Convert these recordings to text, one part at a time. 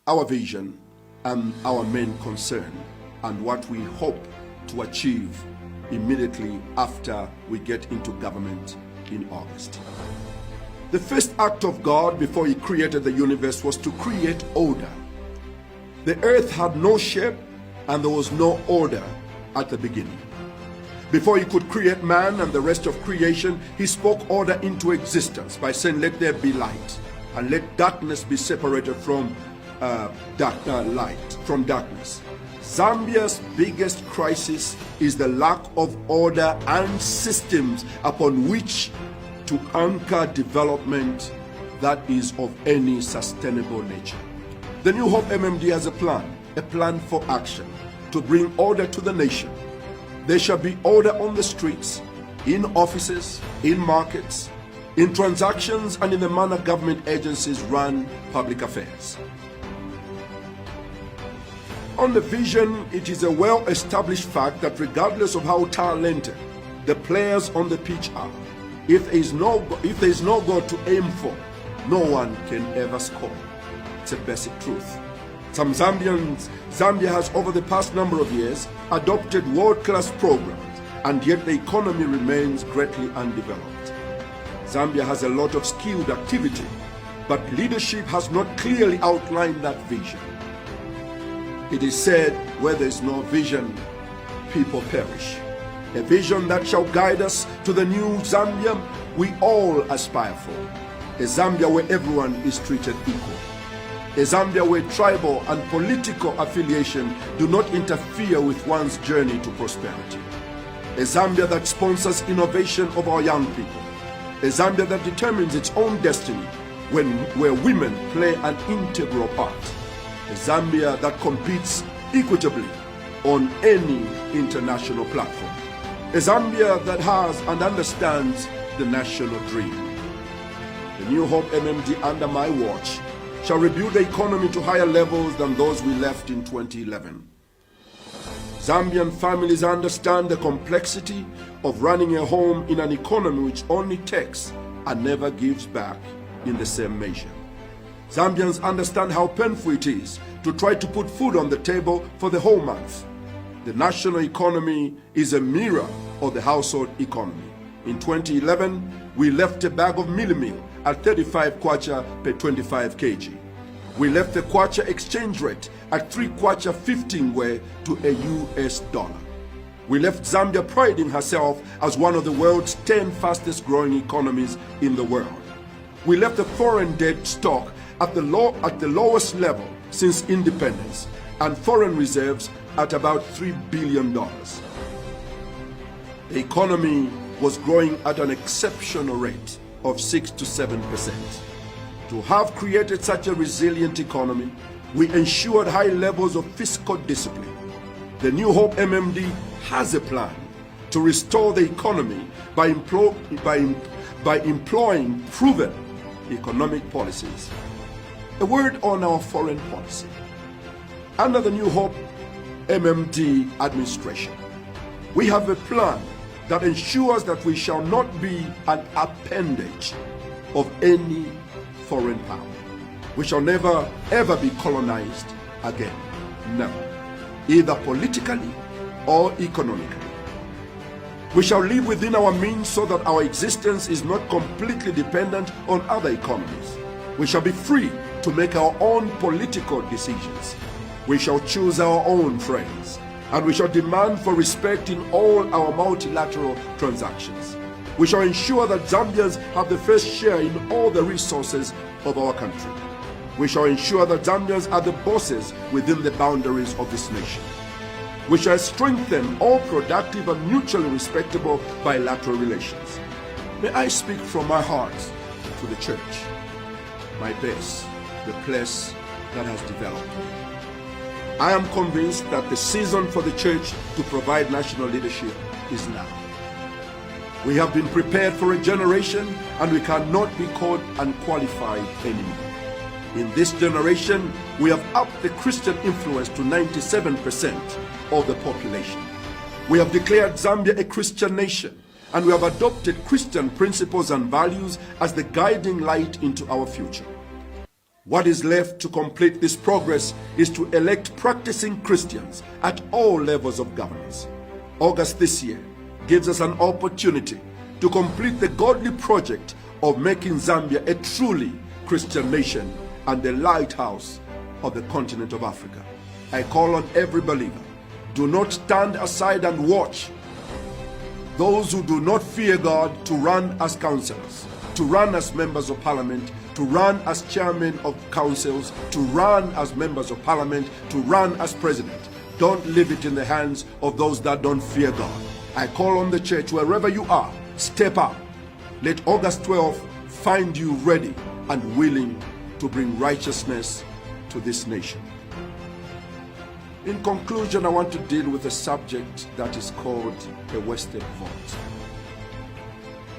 our vision and our main concern, and what we hope to achieve immediately after we get into government in August. The first act of God before He created the universe was to create order. The earth had no shape and there was no order at the beginning. Before He could create man and the rest of creation, He spoke order into existence by saying, "Let there be light, and let darkness be separated from darkness." Zambia's biggest crisis is the lack of order and systems upon which to anchor development that is of any sustainable nature. The New Hope MMD has a plan for action to bring order to the nation. There shall be order on the streets, in offices, in markets, in transactions, and in the manner government agencies run public affairs. On the vision, it is a well-established fact that regardless of how talented the players on the pitch are, if there is no goal to aim for, no one can ever score. It's a basic truth. Zambia has over the past number of years adopted world-class programs, and yet the economy remains greatly undeveloped. Zambia has a lot of skilled activity, but leadership has not clearly outlined that vision. It is said, where there is no vision, people perish. A vision that shall guide us to the new Zambia we all aspire for. A Zambia where everyone is treated equal. A Zambia where tribal and political affiliation do not interfere with one's journey to prosperity. A Zambia that sponsors innovation of our young people. A Zambia that determines its own destiny where women play an integral part. A Zambia that competes equitably on any international platform. A Zambia that has and understands the national dream. The New Hope MMD under my watch shall rebuild the economy to higher levels than those we left in 2011. Zambian families understand the complexity of running a home in an economy which only takes and never gives back in the same measure. Zambians understand how painful it is to try to put food on the table for the whole month. The national economy is a mirror of the household economy. In 2011, we left a bag of meal at 35 kwacha per 25 kg. We left the kwacha exchange rate at 3 kwacha 15 ngwe to a US dollar. We left Zambia priding herself as one of the world's 10 fastest growing economies in the world. We left the foreign debt stock at the lowest level since independence, and foreign reserves at about $3 billion. The economy was growing at an exceptional rate of 6 to 7%. To have created such a resilient economy, we ensured high levels of fiscal discipline. The New Hope MMD has a plan to restore the economy by employing proven economic policies. A word on our foreign policy. Under the New Hope MMD administration, we have a plan that ensures that we shall not be an appendage of any foreign power. We shall never ever be colonized again. Never. Either politically or economically. We shall live within our means so that our existence is not completely dependent on other economies. We shall be free to make our own political decisions. We shall choose our own friends, and we shall demand for respect in all our multilateral transactions. We shall ensure that Zambians have the first share in all the resources of our country. We shall ensure that Zambians are the bosses within the boundaries of this nation. We shall strengthen all productive and mutually respectable bilateral relations. May I speak from my heart to the church, my base, the place that has developed me. I am convinced that the season for the church to provide national leadership is now. We have been prepared for a generation, and we cannot be called unqualified anymore. In this generation, we have upped the Christian influence to 97% of the population. We have declared Zambia a Christian nation, and we have adopted Christian principles and values as the guiding light into our future. What is left to complete this progress is to elect practicing Christians at all levels of governance. August this year gives us an opportunity to complete the godly project of making Zambia a truly Christian nation and the lighthouse of the continent of Africa. I call on every believer, do not stand aside and watch those who do not fear God to run as councillors, to run as members of parliament, to run as chairmen of councils, to run as members of parliament, to run as president. Don't leave it in the hands of those that don't fear God. I call on the church, wherever you are, step up. Let August 12th find you ready and willing to bring righteousness to this nation. In conclusion, I want to deal with a subject that is called a wasted vote.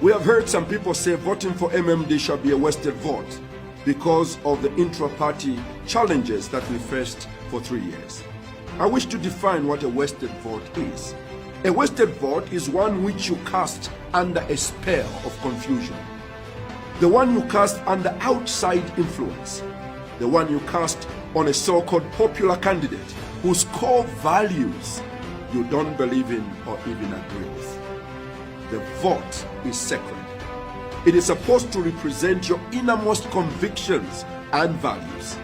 We have heard some people say voting for MMD shall be a wasted vote because of the intra-party challenges that we faced for 3 years. I wish to define what a wasted vote is. A wasted vote is one which you cast under a spell of confusion. The one you cast under outside influence. The one you cast on a so-called popular candidate whose core values you don't believe in or even agree with. The vote is sacred. It is supposed to represent your innermost convictions and values.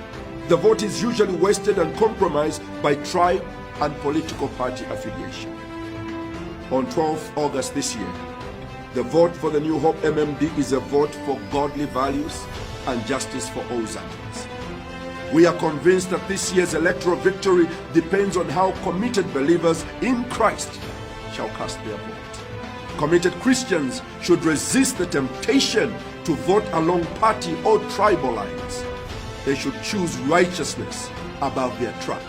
The vote is usually wasted and compromised by tribe and political party affiliation. On 12th August this year, the vote for the New Hope MMD is a vote for godly values and justice for all Zambians. We are convinced that this year's electoral victory depends on how committed believers in Christ shall cast their vote. Committed Christians should resist the temptation to vote along party or tribal lines. They should choose righteousness above their tribe.